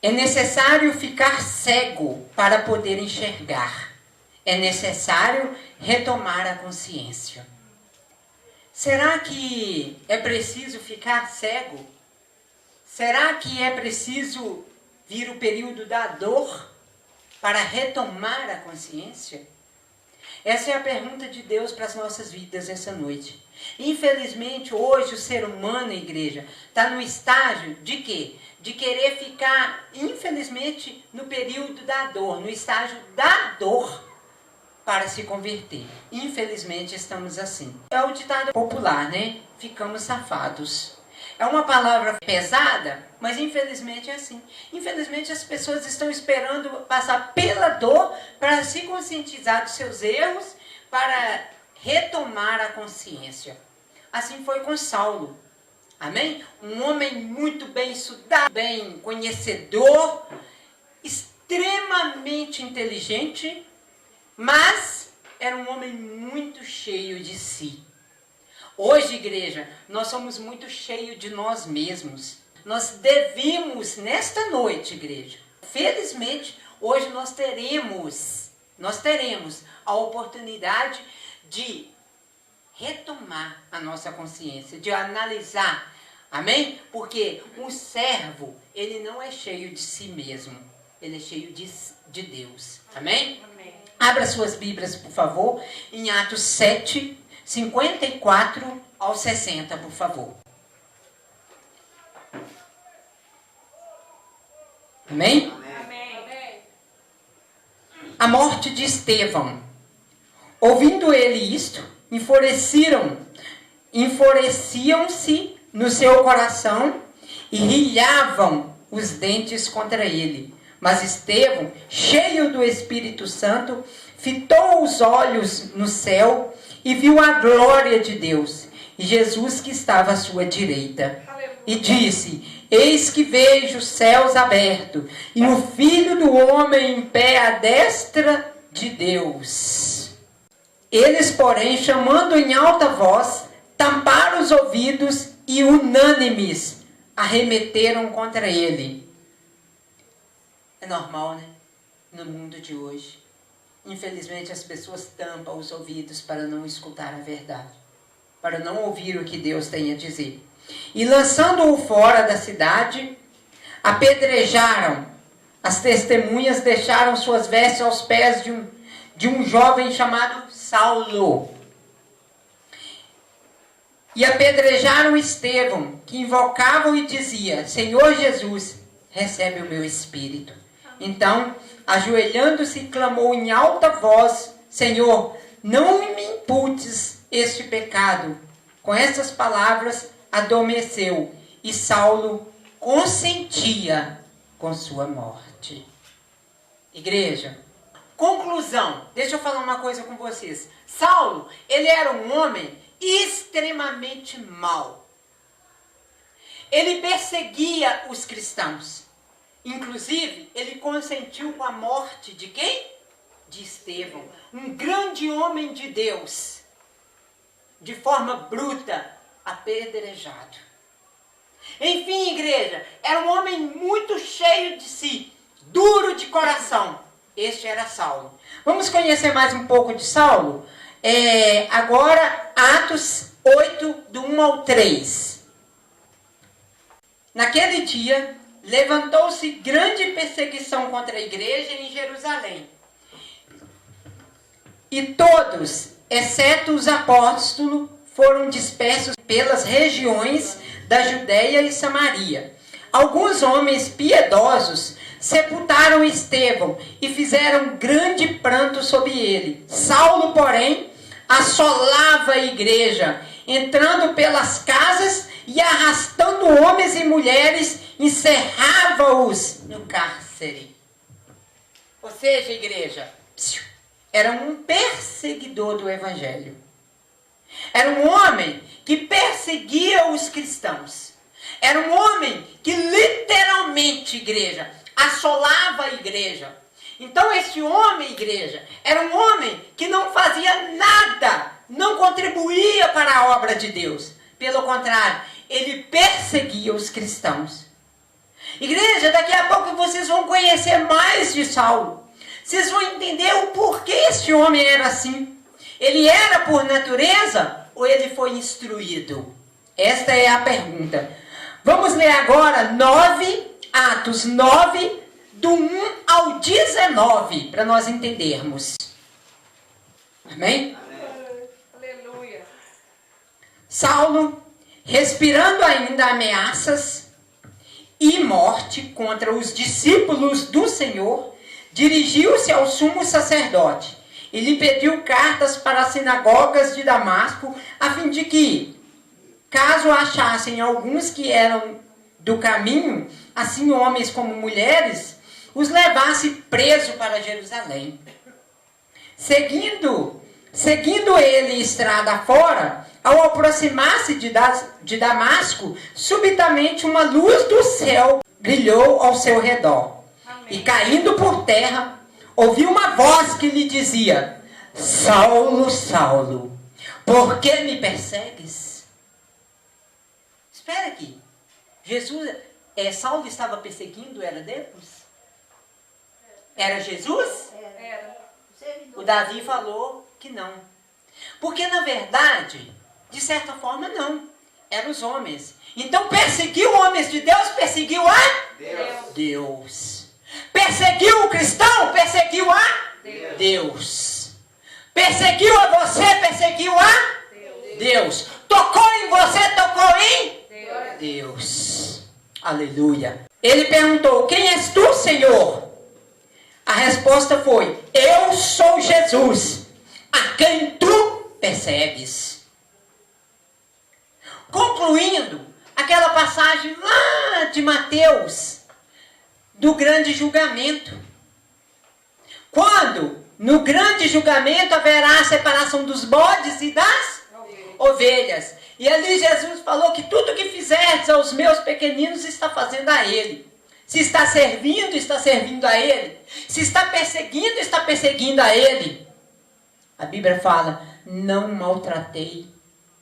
É necessário ficar cego para poder enxergar. É necessário retomar a consciência. Será que é preciso ficar cego? Será que é preciso vir o período da dor para retomar a consciência? Essa é a pergunta de Deus para as nossas vidas essa noite. Infelizmente, hoje o ser humano, igreja, está no estágio de quê? De querer ficar, infelizmente, no período da dor, no estágio da dor para se converter. Infelizmente, estamos assim. É o ditado popular, né? Ficamos safados. É uma palavra pesada, mas infelizmente é assim. Infelizmente as pessoas estão esperando passar pela dor para se conscientizar dos seus erros, para retomar a consciência. Assim foi com Saulo. Amém? Um homem muito bem estudado, bem conhecedor, extremamente inteligente, mas era um homem muito cheio de si. Hoje, igreja, nós somos muito cheios de nós mesmos. Nós devemos, nesta noite, igreja, felizmente, hoje nós teremos a oportunidade de retomar a nossa consciência, de analisar, amém? Porque um servo, ele não é cheio de si mesmo, ele é cheio de Deus, amém? Amém. Abra suas Bíblias, por favor, em Atos 7, 54 ao 60, por favor. Amém? Amém. A morte de Estevão. Ouvindo ele isto, enfureciam-se no seu coração e rilhavam os dentes contra ele. Mas Estevão, cheio do Espírito Santo, fitou os olhos no céu e viu a glória de Deus e Jesus que estava à sua direita. Aleluia. E disse: eis que vejo os céus abertos e o Filho do Homem em pé à destra de Deus. Eles, porém, chamando em alta voz, tamparam os ouvidos e unânimes arremeteram contra ele. É normal, né? No mundo de hoje. Infelizmente, as pessoas tampam os ouvidos para não escutar a verdade, para não ouvir o que Deus tem a dizer. E lançando-o fora da cidade, apedrejaram. As testemunhas deixaram suas vestes aos pés de um jovem chamado Saulo. E apedrejaram Estevão, que invocavam e dizia: Senhor Jesus, recebe o meu espírito. Então, ajoelhando-se, clamou em alta voz: Senhor, não me imputes este pecado. Com essas palavras, adormeceu, e Saulo consentia com sua morte. Igreja, conclusão, deixa eu falar uma coisa com vocês. Saulo, ele era um homem extremamente mau. Ele perseguia os cristãos. Inclusive, ele consentiu com a morte de quem? De Estevão, um grande homem de Deus, de forma bruta, apedrejado. Enfim, igreja, era um homem muito cheio de si, duro de coração. Este era Saulo. Vamos conhecer mais um pouco de Saulo? Agora, Atos 8, do 1 ao 3. Naquele dia, levantou-se grande perseguição contra a igreja em Jerusalém. E todos, exceto os apóstolos, foram dispersos pelas regiões da Judéia e Samaria. Alguns homens piedosos sepultaram Estevão e fizeram grande pranto sobre ele. Saulo, porém, assolava a igreja, entrando pelas casas e arrastando homens e mulheres, encerrava-os no cárcere. Ou seja, igreja, era um perseguidor do evangelho. Era um homem que perseguia os cristãos. Era um homem que literalmente, igreja, assolava a igreja. Então esse homem, igreja, era um homem que não fazia nada, não contribuía para a obra de Deus. Pelo contrário, ele perseguia os cristãos. Igreja, daqui a pouco vocês vão conhecer mais de Saulo. Vocês vão entender o porquê este homem era assim. Ele era por natureza ou ele foi instruído? Esta é a pergunta. Vamos ler agora Atos 9, do 1 ao 19, para nós entendermos. Amém? Aleluia. Saulo, respirando ainda ameaças e morte contra os discípulos do Senhor, dirigiu-se ao sumo sacerdote e lhe pediu cartas para as sinagogas de Damasco, a fim de que, caso achassem alguns que eram do caminho, assim homens como mulheres, os levasse preso para Jerusalém. Seguindo ele estrada fora, ao aproximar-se de Damasco, subitamente uma luz do céu brilhou ao seu redor. Amém. E caindo por terra, ouviu uma voz que lhe dizia: Saulo, Saulo, por que me persegues? Espera aqui. Saulo estava perseguindo, era Deus? Era Jesus? Era. O Davi falou que não. Porque, na verdade, de certa forma, não. Eram os homens. Então, perseguiu homens de Deus, perseguiu a Deus. Perseguiu o cristão, perseguiu a Deus. Perseguiu a você, perseguiu a Deus. Tocou em você, tocou em Deus. Aleluia. Ele perguntou: quem és tu, Senhor? A resposta foi: eu sou Jesus, a quem tu persegues. Concluindo aquela passagem lá de Mateus, do grande julgamento. Quando no grande julgamento haverá a separação dos bodes e das ovelhas. E ali Jesus falou que tudo que fizerdes aos meus pequeninos está fazendo a ele. Se está servindo a ele. Se está perseguindo a ele. A Bíblia fala: não maltratei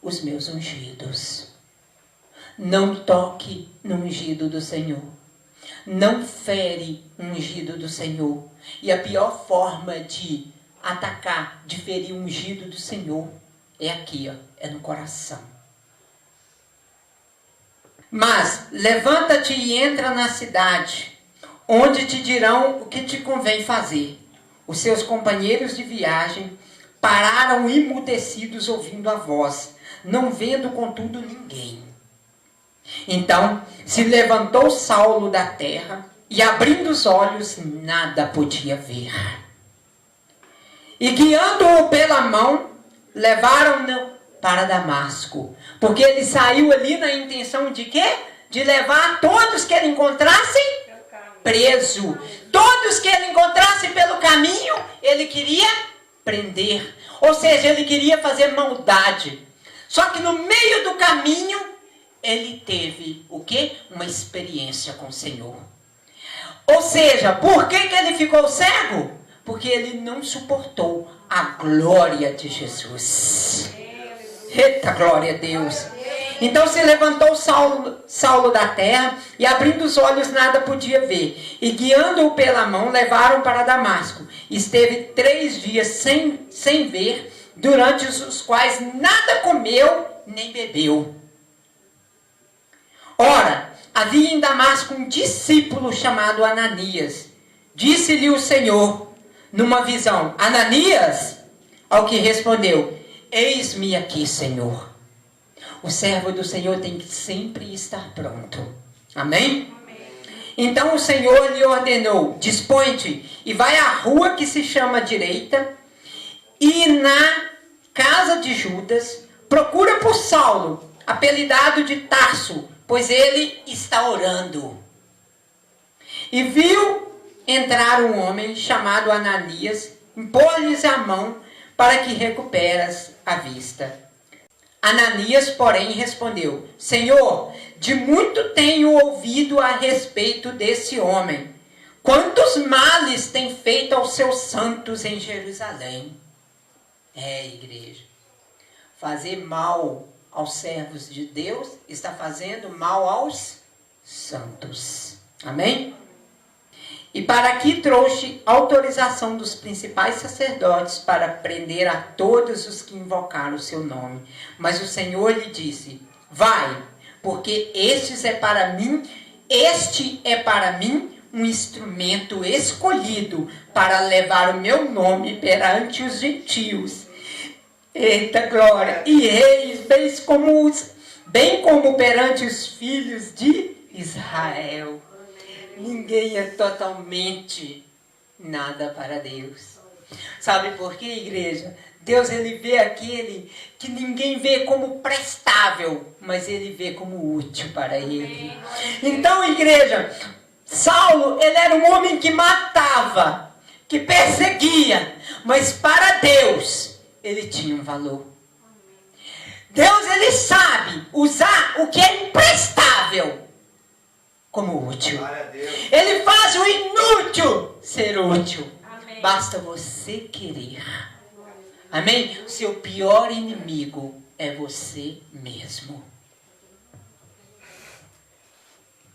os meus ungidos. Não toque no ungido do Senhor. Não fere o ungido do Senhor. E a pior forma de atacar, de ferir o ungido do Senhor, é aqui, ó, é no coração. Mas levanta-te e entra na cidade, onde te dirão o que te convém fazer. Os seus companheiros de viagem pararam imudecidos ouvindo a voz, não vendo contudo ninguém. Então se levantou Saulo da terra e, abrindo os olhos, nada podia ver. E guiando-o pela mão, levaram-no para Damasco. Porque ele saiu ali na intenção de quê? De levar todos que ele encontrasse preso. Todos que ele encontrasse pelo caminho, ele queria prender. Ou seja, ele queria fazer maldade. Só que no meio do caminho, ele teve o quê? Uma experiência com o Senhor. Ou seja, por que ele ficou cego? Porque ele não suportou a glória de Jesus. Eita, glória a Deus. Então se levantou Saulo da terra, e abrindo os olhos nada podia ver. E guiando-o pela mão, levaram para Damasco. Esteve 3 dias sem ver, durante os quais nada comeu nem bebeu. Ora, havia em Damasco um discípulo chamado Ananias. Disse-lhe o Senhor numa visão: Ananias? Ao que respondeu: eis-me aqui, Senhor. O servo do Senhor tem que sempre estar pronto. Amém? Então o Senhor lhe ordenou: dispõe-te e vai à rua que se chama Direita, e na casa de Judas procura por Saulo, apelidado de Tarso, pois ele está orando. E viu entrar um homem chamado Ananias, impor-lhes a mão para que recuperas a vista. Ananias, porém, respondeu: Senhor, de muito tenho ouvido a respeito desse homem. Quantos males tem feito aos seus santos em Jerusalém? Igreja, fazer mal aos servos de Deus está fazendo mal aos santos. Amém? E para aqui trouxe autorização dos principais sacerdotes para prender a todos os que invocaram o seu nome. Mas o Senhor lhe disse: vai, porque este é para mim um instrumento escolhido para levar o meu nome perante os gentios. Eita glória! E reis, bem como perante os filhos de Israel. Ninguém é totalmente nada para Deus. Sabe por quê, igreja? Deus, ele vê aquele que ninguém vê como prestável, mas ele vê como útil para ele. Então, igreja, Saulo, ele era um homem que matava, que perseguia, mas para Deus, ele tinha um valor. Deus, ele sabe usar o que é imprestável como útil. Ele faz o inútil ser útil. Amém. Basta você querer. Amém? O seu pior inimigo é você mesmo.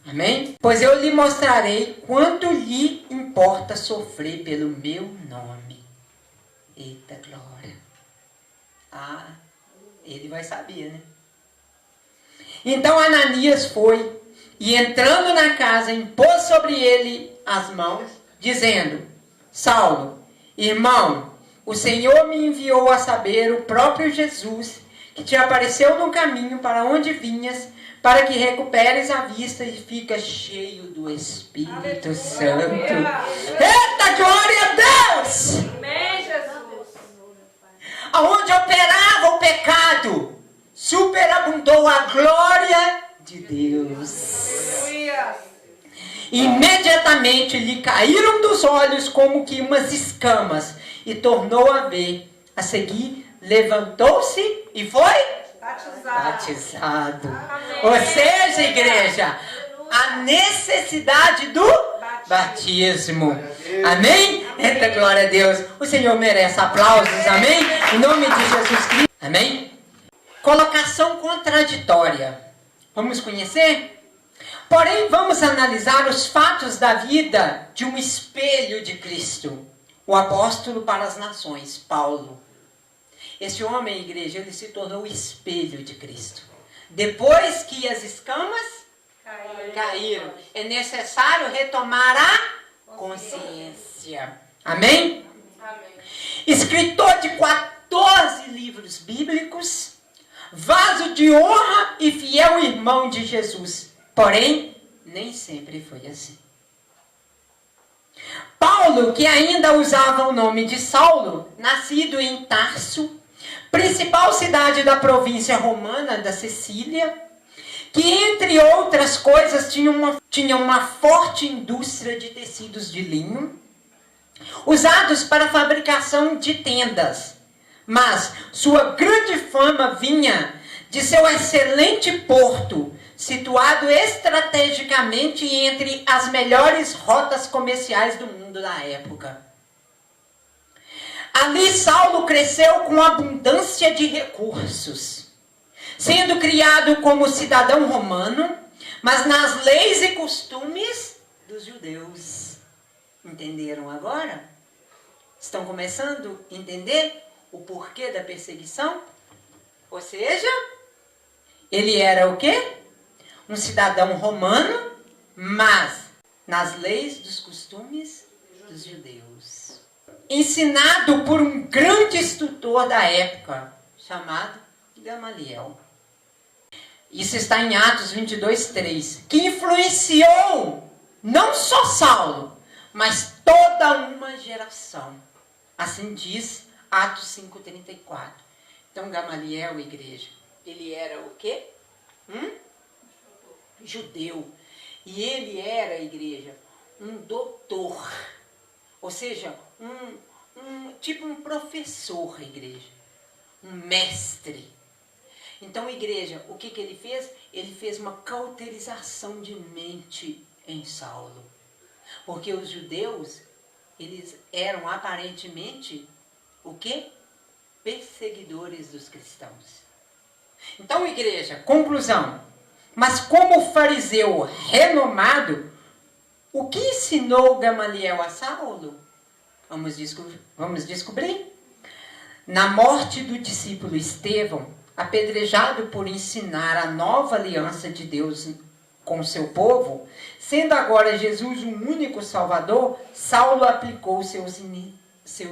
Amém? Pois eu lhe mostrarei quanto lhe importa sofrer pelo meu nome. Eita glória. Ah, ele vai saber, né? Então Ananias foi e, entrando na casa, impôs sobre ele as mãos, dizendo: Saulo, irmão, o Senhor me enviou a saber, o próprio Jesus, que te apareceu no caminho para onde vinhas, para que recuperes a vista e fica cheio do Espírito Santo. Eita, glória a Deus! Amém, Jesus. Aonde operava o pecado, superabundou a glória de Deus. Imediatamente lhe caíram dos olhos como que umas escamas, e tornou a ver. A seguir, levantou-se e foi batizado. Ou seja, igreja, a necessidade do batismo. Amém? Eita, glória a Deus. O Senhor merece aplausos. Amém? Em nome de Jesus Cristo. Amém? Colocação contraditória. Vamos conhecer? Porém, vamos analisar os fatos da vida de um espelho de Cristo. O apóstolo para as nações, Paulo. Esse homem, igreja, ele se tornou o espelho de Cristo. Depois que as escamas caíram, é necessário retomar a consciência. Amém? Amém. Escritor de 14 livros bíblicos, vaso de honra e fiel irmão de Jesus. Porém, nem sempre foi assim. Paulo, que ainda usava o nome de Saulo, nascido em Tarso, principal cidade da província romana da Sicília, que, entre outras coisas, tinha uma forte indústria de tecidos de linho, usados para a fabricação de tendas. Mas sua grande fama vinha de seu excelente porto, situado estrategicamente entre as melhores rotas comerciais do mundo da época. Ali Saulo cresceu com abundância de recursos, sendo criado como cidadão romano, mas nas leis e costumes dos judeus. Entenderam agora? Estão começando a entender o porquê da perseguição? Ou seja, ele era o quê? Um cidadão romano, mas nas leis dos costumes dos judeus. Ensinado por um grande instrutor da época, chamado Gamaliel. Isso está em Atos 22:3, que influenciou não só Saulo, mas toda uma geração. Assim diz Atos 5:34. Então Gamaliel, igreja, ele era o quê? Judeu. E ele era, igreja, um doutor. Ou seja, tipo um professor, igreja. Um mestre. Então, igreja, o que ele fez? Ele fez uma cauterização de mente em Saulo. Porque os judeus, eles eram aparentemente, o quê? Perseguidores dos cristãos. Então, igreja, conclusão. Mas como fariseu renomado, O que ensinou Gamaliel a Saulo? Vamos descobrir. Na morte do discípulo Estevão, apedrejado por ensinar a nova aliança de Deus com seu povo, sendo agora Jesus o único Salvador, Saulo aplicou seus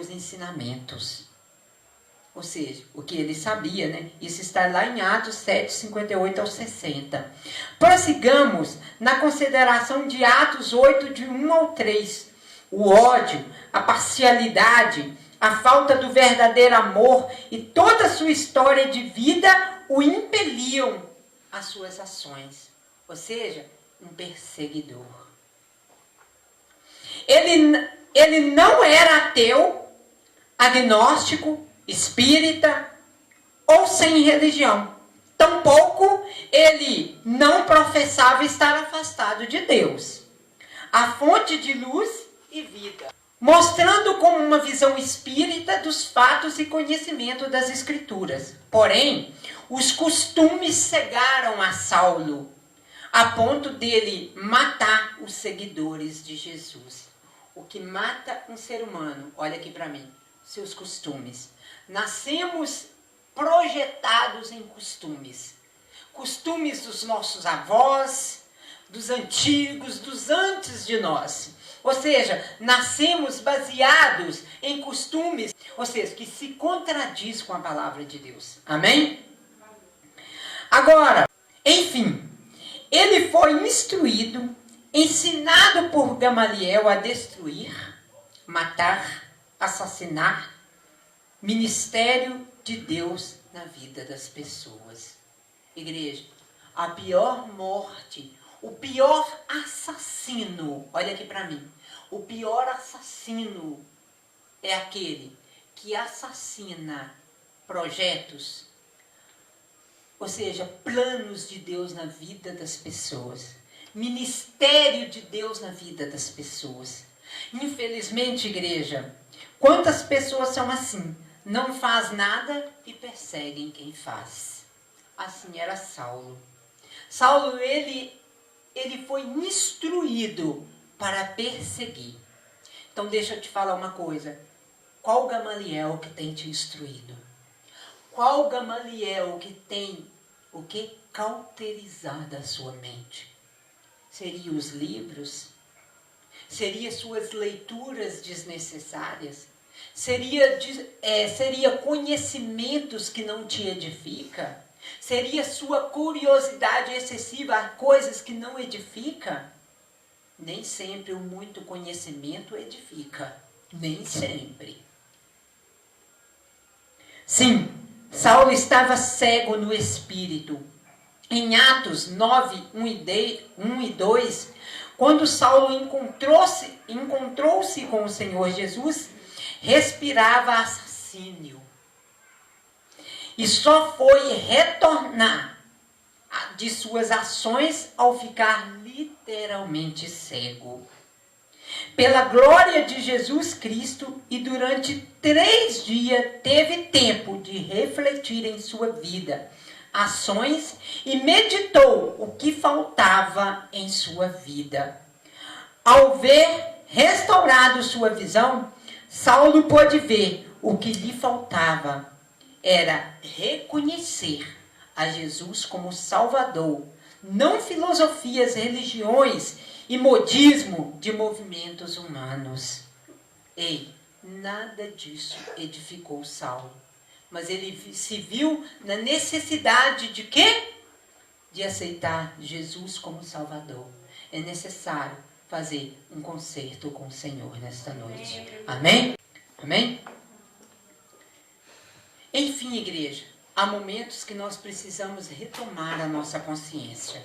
ensinamentos. Ou seja, o que ele sabia, né? Isso está lá em Atos 7, 58 ao 60. Prossigamos na consideração de Atos 8, de 1 ao 3. O ódio, a parcialidade, a falta do verdadeiro amor e toda a sua história de vida o impeliam às suas ações. Ou seja, um perseguidor. Ele não era ateu, agnóstico, espírita ou sem religião. Tampouco ele não professava estar afastado de Deus, a fonte de luz e vida, mostrando como uma visão espírita dos fatos e conhecimento das Escrituras. Porém, os costumes cegaram a Saulo, a ponto dele matar os seguidores de Jesus. O que mata um ser humano, olha aqui para mim, seus costumes. Nascemos projetados em costumes. Costumes dos nossos avós, dos antigos, dos antes de nós. Ou seja, nascemos baseados em costumes, ou seja, que se contradiz com a palavra de Deus. Amém? Agora, enfim, ele foi instruído, ensinado por Gamaliel a destruir, matar, assassinar, ministério de Deus na vida das pessoas. Igreja, a pior morte, o pior assassino, olha aqui para mim, o pior assassino é aquele que assassina projetos, ou seja, planos de Deus na vida das pessoas, ministério de Deus na vida das pessoas. Infelizmente, igreja, quantas pessoas são assim? Não faz nada e perseguem quem faz. Assim era Saulo. Saulo, ele foi instruído para perseguir. Então deixa eu te falar uma coisa. Qual Gamaliel que tem te instruído? Qual Gamaliel que tem o que cauterizado a sua mente? Seria os livros? Seria suas leituras desnecessárias? Seria conhecimentos que não te edificam? Seria sua curiosidade excessiva a coisas que não edificam? Nem sempre o muito conhecimento edifica. Nem sempre. Sim, Saulo estava cego no espírito. Em Atos 9, 1 e 2, quando Saulo encontrou-se com o Senhor Jesus, respirava assassínio. E só foi retornar de suas ações ao ficar literalmente cego. Pela glória de Jesus Cristo, e durante 3 dias teve tempo de refletir em sua vida, ações, e meditou o que faltava em sua vida. Ao ver restaurado sua visão, Saulo pôde ver o que lhe faltava. Era reconhecer a Jesus como Salvador, não filosofias, religiões e modismo de movimentos humanos. Ei, nada disso edificou Saulo. Mas ele se viu na necessidade de quê? De aceitar Jesus como Salvador. É necessário fazer um concerto com o Senhor nesta noite. Amém? Amém? Enfim, igreja, há momentos que nós precisamos retomar a nossa consciência.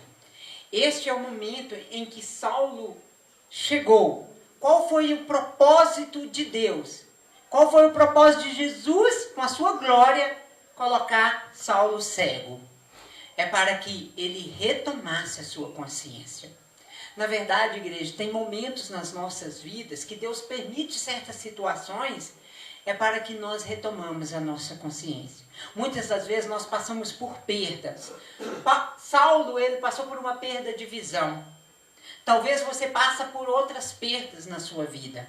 Este é o momento em que Saulo chegou. Qual foi o propósito de Deus? Qual foi o propósito de Jesus, com a sua glória, colocar Saulo cego? É para que ele retomasse a sua consciência. Na verdade, igreja, tem momentos nas nossas vidas que Deus permite certas situações, é para que nós retomamos a nossa consciência. Muitas das vezes nós passamos por perdas. Saulo, ele passou por uma perda de visão. Talvez você passe por outras perdas na sua vida.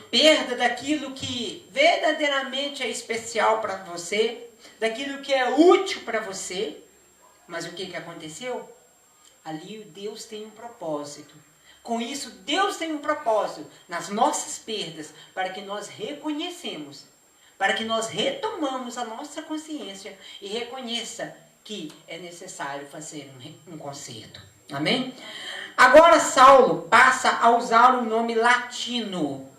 Perda daquilo que verdadeiramente é especial para você, daquilo que é útil para você. Mas o que aconteceu? Ali Deus tem um propósito. Com isso, Deus tem um propósito nas nossas perdas, para que nós reconhecemos, para que nós retomamos a nossa consciência e reconheça que é necessário fazer um conserto. Amém? Agora Saulo passa a usar o nome latino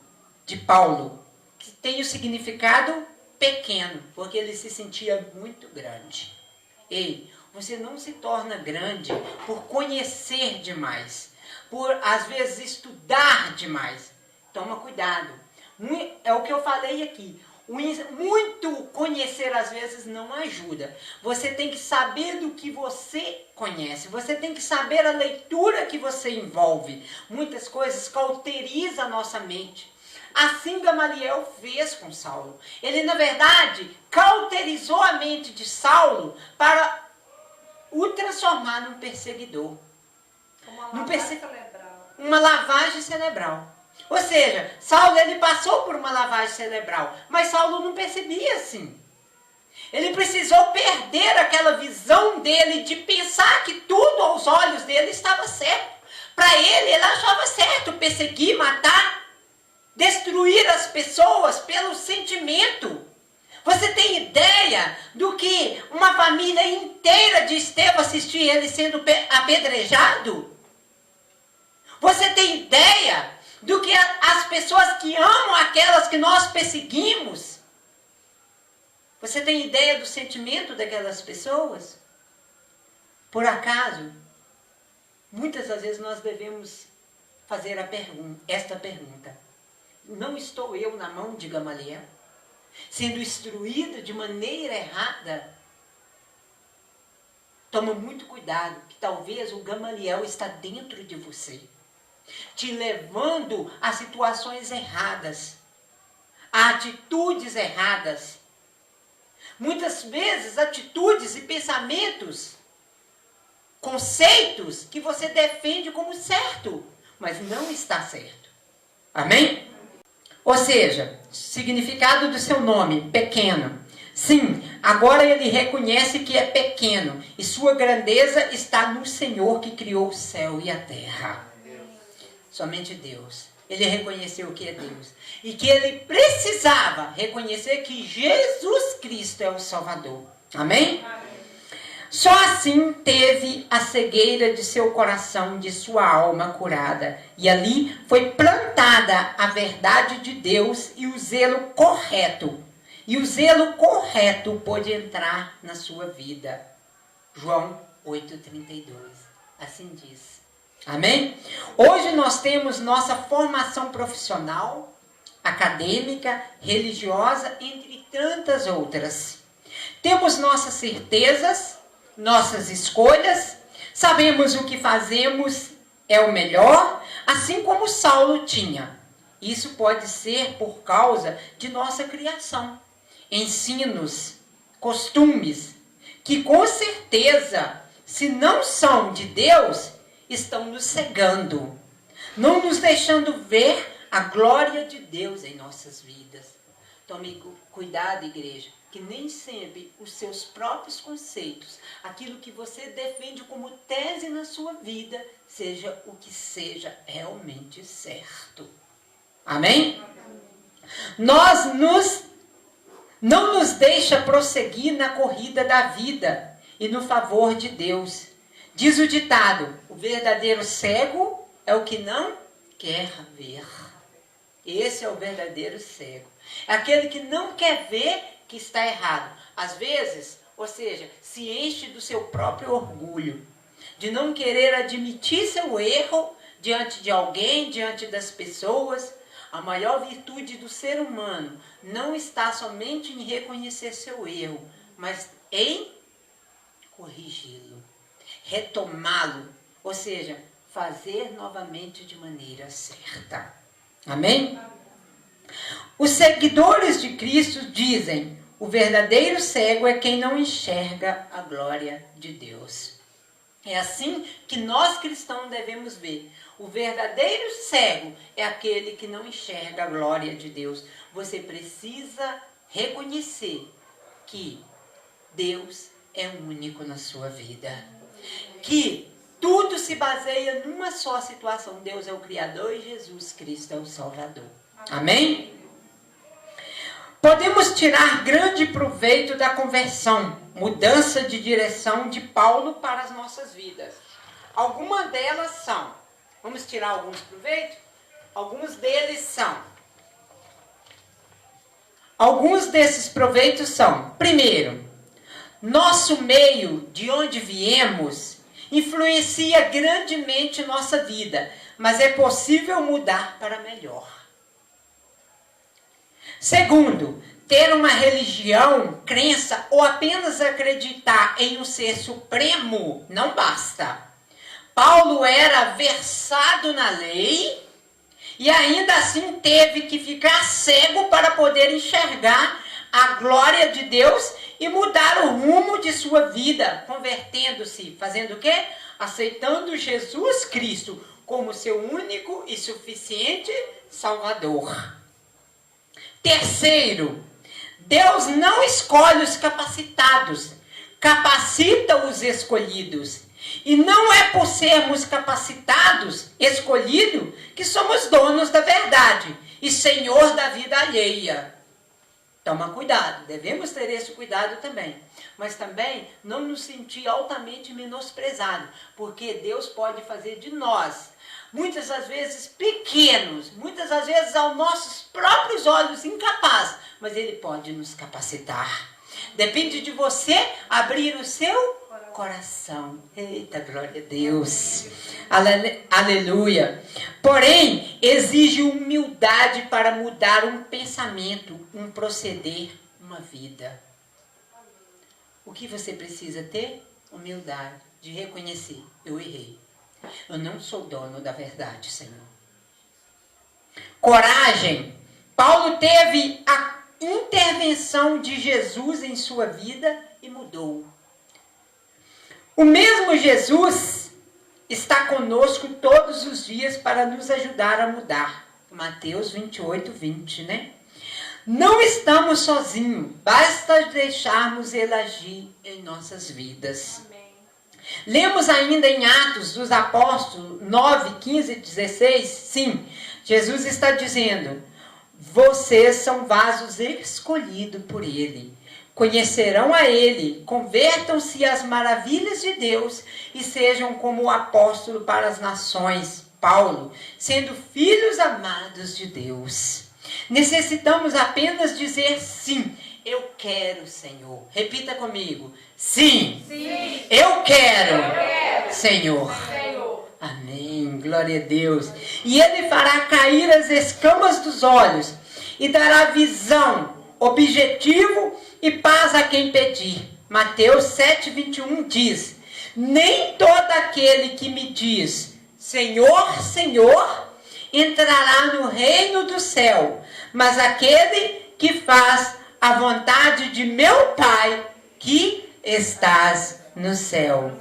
de Paulo, que tem o significado pequeno, porque ele se sentia muito grande. Ei, você não se torna grande por conhecer demais, por às vezes estudar demais. Toma cuidado. É o que eu falei aqui. Muito conhecer às vezes não ajuda. Você tem que saber do que você conhece. Você tem que saber a leitura que você envolve. Muitas coisas cauterizam a nossa mente. Assim Gamaliel fez com Saulo. Ele, na verdade, cauterizou a mente de Saulo para o transformar num perseguidor. Uma lavagem cerebral. Ou seja, Saulo ele passou por uma lavagem cerebral, mas Saulo não percebia assim. Ele precisou perder aquela visão dele de pensar que tudo aos olhos dele estava certo. Para ele achava certo perseguir, matar, destruir as pessoas pelo sentimento. Você tem ideia do que uma família inteira de Estevão assistir ele sendo apedrejado? Você tem ideia do que as pessoas que amam aquelas que nós perseguimos? Você tem ideia do sentimento daquelas pessoas? Por acaso, muitas das vezes nós devemos fazer esta pergunta. Não estou eu na mão de Gamaliel, sendo instruído de maneira errada? Toma muito cuidado, que talvez o Gamaliel está dentro de você, te levando a situações erradas, a atitudes erradas. Muitas vezes atitudes e pensamentos, conceitos que você defende como certo, mas não está certo. Amém? Ou seja, significado do seu nome, pequeno. Sim, agora ele reconhece que é pequeno e sua grandeza está no Senhor que criou o céu e a terra. Somente Deus. Ele reconheceu que é Deus. E que ele precisava reconhecer que Jesus Cristo é o Salvador. Amém? Amém. Só assim teve a cegueira de seu coração, de sua alma curada. E ali foi plantada a verdade de Deus e o zelo correto. E o zelo correto pôde entrar na sua vida. João 8,32. Assim diz. Amém? Hoje nós temos nossa formação profissional, acadêmica, religiosa, entre tantas outras. Temos nossas certezas, nossas escolhas, sabemos o que fazemos é o melhor, assim como Saulo tinha. Isso pode ser por causa de nossa criação, ensinos, costumes, que com certeza, se não são de Deus, estão nos cegando, não nos deixando ver a glória de Deus em nossas vidas. Tome cuidado, igreja, que nem sempre os seus próprios conceitos, aquilo que você defende como tese na sua vida, seja o que seja realmente certo. Amém? Não nos deixa prosseguir na corrida da vida e no favor de Deus. Diz o ditado, o verdadeiro cego é o que não quer ver. Esse é o verdadeiro cego. É aquele que não quer ver que está errado. Às vezes, ou seja, se enche do seu próprio orgulho, de não querer admitir seu erro diante de alguém, diante das pessoas. A maior virtude do ser humano não está somente em reconhecer seu erro, mas em corrigi-lo, retomá-lo, ou seja, fazer novamente de maneira certa. Amém? Os seguidores de Cristo dizem, o verdadeiro cego é quem não enxerga a glória de Deus. É assim que nós cristãos devemos ver. O verdadeiro cego é aquele que não enxerga a glória de Deus. Você precisa reconhecer que Deus é único na sua vida. Que tudo se baseia numa só situação. Deus é o Criador e Jesus Cristo é o Salvador. Amém? Podemos tirar grande proveito da conversão, mudança de direção de Paulo para as nossas vidas. Algumas delas são, vamos tirar alguns proveitos? Alguns desses proveitos são, primeiro, nosso meio, de onde viemos, influencia grandemente nossa vida, mas é possível mudar para melhor. Segundo, ter uma religião, crença ou apenas acreditar em um ser supremo não basta. Paulo era versado na lei e ainda assim teve que ficar cego para poder enxergar a glória de Deus e mudar o rumo de sua vida, convertendo-se, fazendo o quê? Aceitando Jesus Cristo como seu único e suficiente Salvador. Terceiro, Deus não escolhe os capacitados, capacita os escolhidos. E não é por sermos capacitados, escolhidos, que somos donos da verdade e senhor da vida alheia. Toma cuidado, devemos ter esse cuidado também. Mas também não nos sentir altamente menosprezado, porque Deus pode fazer de nós, muitas das vezes pequenos, muitas das vezes aos nossos próprios olhos incapazes, mas Ele pode nos capacitar. Depende de você abrir o seu coração. Eita, glória a Deus. Aleluia. Porém, exige humildade para mudar um pensamento, um proceder, uma vida. O que você precisa ter? Humildade de reconhecer. Eu errei. Eu não sou dono da verdade, Senhor. Coragem. Paulo teve a intervenção de Jesus em sua vida e mudou. O mesmo Jesus está conosco todos os dias para nos ajudar a mudar. Mateus 28, 20, né? Não estamos sozinhos, basta deixarmos Ele agir em nossas vidas. Amém. Lemos ainda em Atos dos Apóstolos 9, 15 e 16, sim, Jesus está dizendo, vocês são vasos escolhidos por Ele. Conhecerão a Ele, convertam-se às maravilhas de Deus e sejam como o apóstolo para as nações, Paulo, sendo filhos amados de Deus. Necessitamos apenas dizer sim. Eu quero, Senhor. Repita comigo. Sim. Sim. Eu quero, Senhor. Amém. Glória a Deus. E Ele fará cair as escamas dos olhos e dará visão, objetivo e paz a quem pedir. Mateus 7, 21 diz, nem todo aquele que me diz, Senhor, Senhor, entrará no reino do céu, mas aquele que faz a vontade de meu Pai, que estás no céu.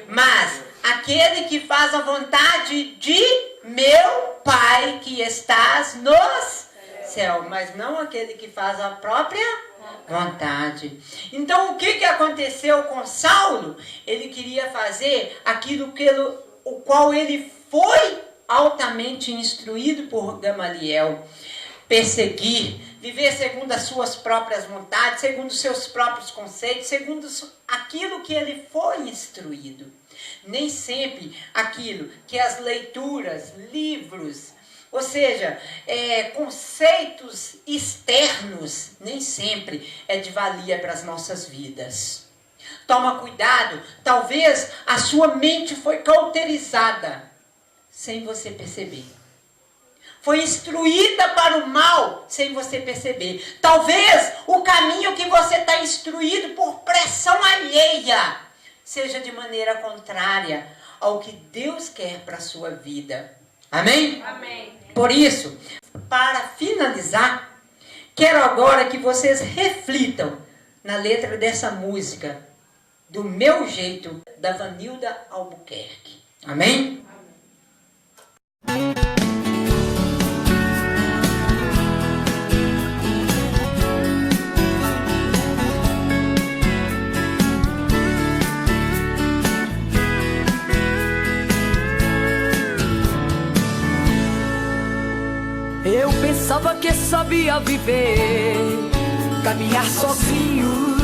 Mas aquele que faz a vontade de meu Pai, que estás no céu, mas não aquele que faz a própria vontade. Então, o que aconteceu com Saulo? Ele queria fazer aquilo o qual ele foi altamente instruído por Gamaliel. Perseguir, viver segundo as suas próprias vontades, segundo os seus próprios conceitos, segundo aquilo que ele foi instruído. Nem sempre aquilo que as leituras, livros, ou seja, conceitos externos, nem sempre é de valia para as nossas vidas. Toma cuidado, talvez a sua mente foi cauterizada, sem você perceber. Foi instruída para o mal, sem você perceber. Talvez o caminho que você está instruído por pressão alheia, seja de maneira contrária ao que Deus quer para a sua vida. Amém? Amém. Por isso, para finalizar, quero agora que vocês reflitam na letra dessa música. do meu jeito, da Vanilda Albuquerque. Amém? Eu pensava que sabia viver, caminhar sozinho.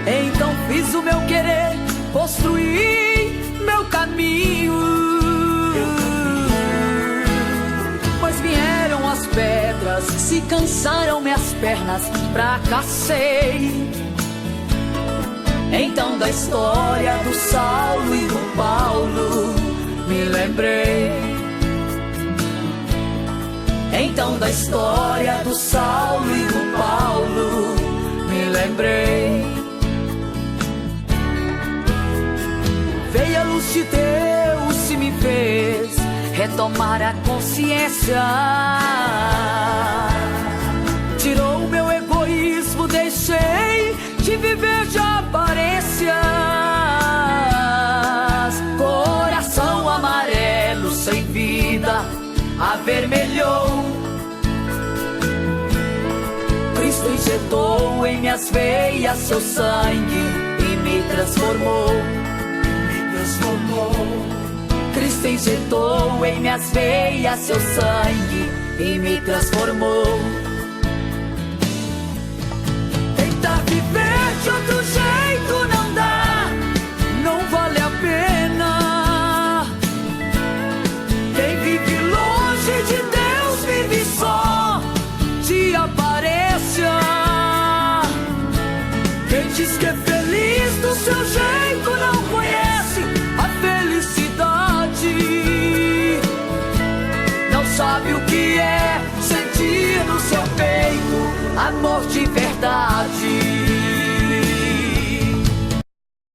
Então fiz o meu querer, construí meu caminho. Pois vieram as pedras, se cansaram minhas pernas, fracassei. Então da história do Saulo e do Paulo me lembrei. Então da história do Saulo e do Paulo me lembrei. Veio a luz de Deus e me fez retomar a consciência. Tirou o meu egoísmo, deixei de viver de aparências. Coração amarelo sem vida avermelhou. Cristo injetou em minhas veias seu sangue e me transformou. Cristo injetou em minhas veias seu sangue e me transformou. Tentar viver de outro jeito não dá, não vale a pena. Quem vive longe de Deus vive só de aparência. Quem diz que é feliz do seu jeito não conhece a felicidade. Não sabe o que é sentir no seu peito amor de verdade.